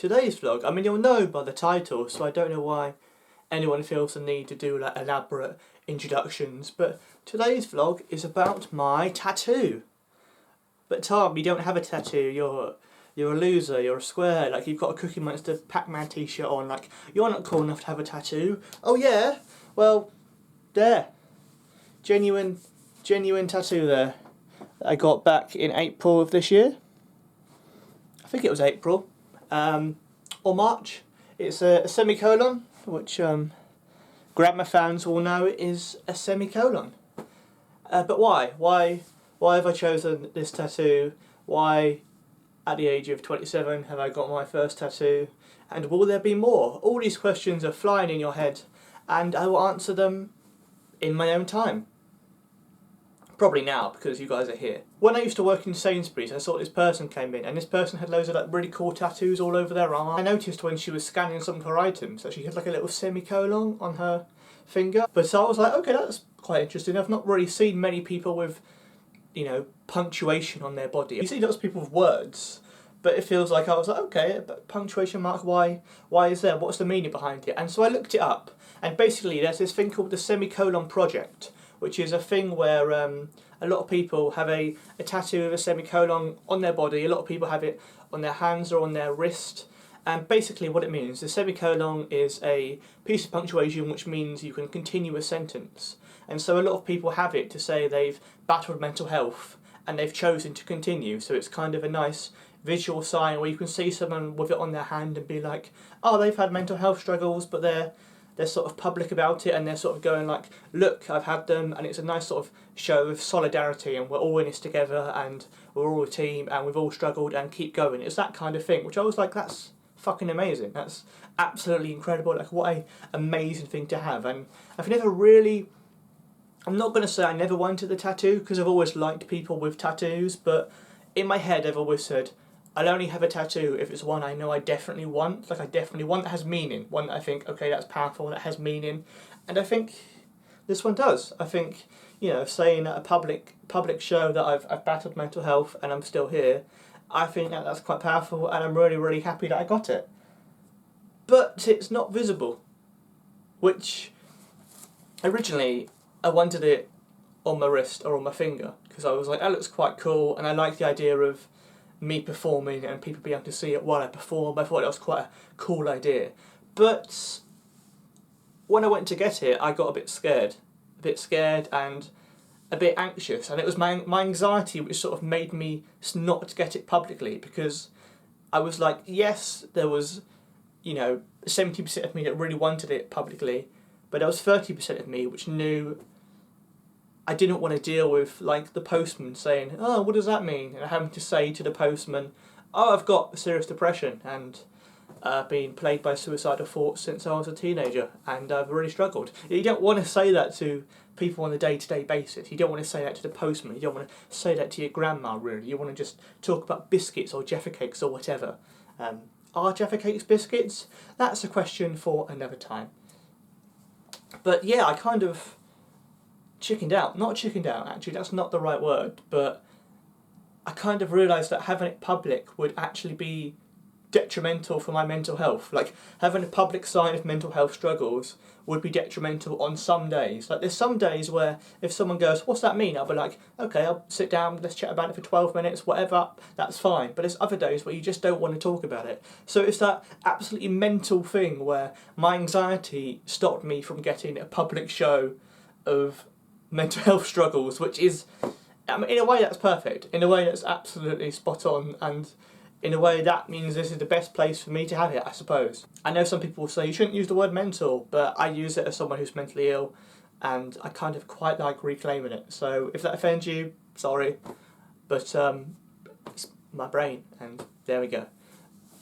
today's vlog, I mean you'll know by the title, so I don't know why anyone feels the need to do like elaborate introductions, but today's vlog is about my tattoo. But Tom, you don't have a tattoo, you're a loser, you're a square, like you've got a Cookie Monster Pac-Man t-shirt on, like you're not cool enough to have a tattoo. Oh yeah? Well, there. Genuine tattoo there. I got back in April of this year. I think it was April. Or March. It's a semicolon, which grammar fans will know is a semicolon. But why? Why have I chosen this tattoo? Why, at the age of 27, have I got my first tattoo? And will there be more? All these questions are flying in your head, and I will answer them in my own time. Probably now, because you guys are here. When I used to work in Sainsbury's, I saw this person came in, and this person had loads of like really cool tattoos all over their arm. I noticed when she was scanning some of her items that she had like a little semicolon on her finger. But so I was like, okay, that's quite interesting. I've not really seen many people with, you know, punctuation on their body. You see lots of people with words, but it feels like I was like, okay, but punctuation mark, why is there? What's the meaning behind it? And so I looked it up, and basically there's this thing called the Semicolon Project, which is a thing where a lot of people have a tattoo of a semicolon on their body. A lot of people have it on their hands or on their wrist. And basically what it means, the semicolon is a piece of punctuation which means you can continue a sentence. And so a lot of people have it to say they've battled mental health and they've chosen to continue. So it's kind of a nice visual sign where you can see someone with it on their hand and be like, oh, they've had mental health struggles, but they're sort of public about it, and they're sort of going like, look, I've had them, and it's a nice sort of show of solidarity, and we're all in this together, and we're all a team, and we've all struggled, and keep going. It's that kind of thing, which I was like, that's fucking amazing. That's absolutely incredible. Like, what an amazing thing to have. And I've never really, I'm not going to say I never wanted the tattoo, because I've always liked people with tattoos, but in my head I've always said, I'll only have a tattoo if it's one I know I definitely want. Like, I definitely want that has meaning. One that I think, okay, that's powerful, that has meaning. And I think this one does. I think, you know, saying at a public show that I've battled mental health and I'm still here, I think that that's quite powerful, and I'm really, really happy that I got it. But it's not visible, which originally I wanted it on my wrist or on my finger, because I was like, that looks quite cool, and I like the idea of me performing and people being able to see it while I perform. I thought that was quite a cool idea. But when I went to get it, I got a bit scared and a bit anxious, and it was my anxiety which sort of made me not get it publicly, because I was like, yes, there was, you know, 70% of me that really wanted it publicly, but there was 30% of me which knew I didn't want to deal with, like, the postman saying, oh, what does that mean? And having to say to the postman, oh, I've got serious depression and been plagued by suicidal thoughts since I was a teenager, and I've really struggled. You don't want to say that to people on a day-to-day basis. You don't want to say that to the postman. You don't want to say that to your grandma, really. You want to just talk about biscuits or Jaffa cakes or whatever. Are Jaffa cakes biscuits? That's a question for another time. But yeah, I kind of chickened out. Not chickened out, actually, that's not the right word, but I kind of realised that having it public would actually be detrimental for my mental health. Like, having a public sign of mental health struggles would be detrimental on some days. Like, there's some days where if someone goes, what's that mean? I'll be like, okay, I'll sit down, let's chat about it for 12 minutes, whatever, that's fine. But there's other days where you just don't want to talk about it. So it's that absolutely mental thing where my anxiety stopped me from getting a public show of mental health struggles, which is, I mean, in a way that's perfect, in a way that's absolutely spot on, and in a way that means this is the best place for me to have it, I suppose. I know some people will say you shouldn't use the word mental, but I use it as someone who's mentally ill, and I kind of quite like reclaiming it. So if that offends you, sorry, but it's my brain, and there we go.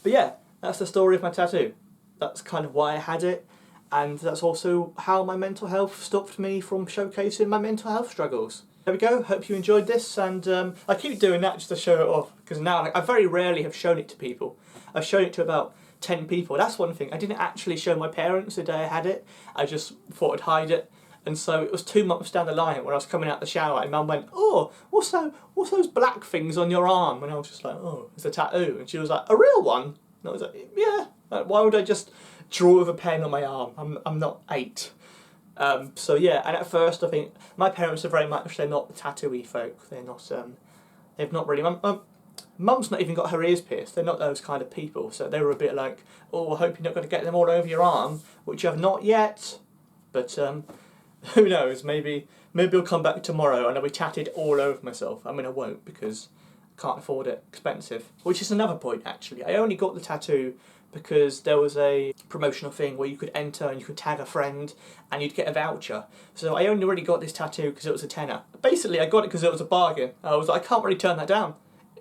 But yeah, that's the story of my tattoo. That's kind of why I had it. And that's also how my mental health stopped me from showcasing my mental health struggles. There we go, hope you enjoyed this, and I keep doing that just to show it off, because now I very rarely have shown it to people. I've shown it to about 10 people. That's one thing, I didn't actually show my parents the day I had it, I just thought I'd hide it. And so it was 2 months down the line when I was coming out the shower and Mum went, oh, what's those black things on your arm? And I was just like, oh, it's a tattoo. And she was like, a real one? And I was like, yeah, like, why would I just draw with a pen on my arm? I'm not 8. So yeah, and at first I think my parents are very much, they're not tattooy folk. They're not, they've not really, Mum's not even got her ears pierced. They're not those kind of people. So they were a bit like, oh, I hope you're not going to get them all over your arm, which you have not yet. But who knows, maybe I'll come back tomorrow and I'll be tatted all over myself. I mean, I won't because I can't afford it, expensive. Which is another point actually. I only got the tattoo because there was a promotional thing where you could enter and you could tag a friend and you'd get a voucher. So I only really got this tattoo because it was a tenner. Basically, I got it because it was a bargain. I was like, I can't really turn that down.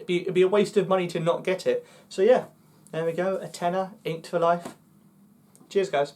It'd be a waste of money to not get it. So yeah, there we go, a tenner, inked for life. Cheers, guys.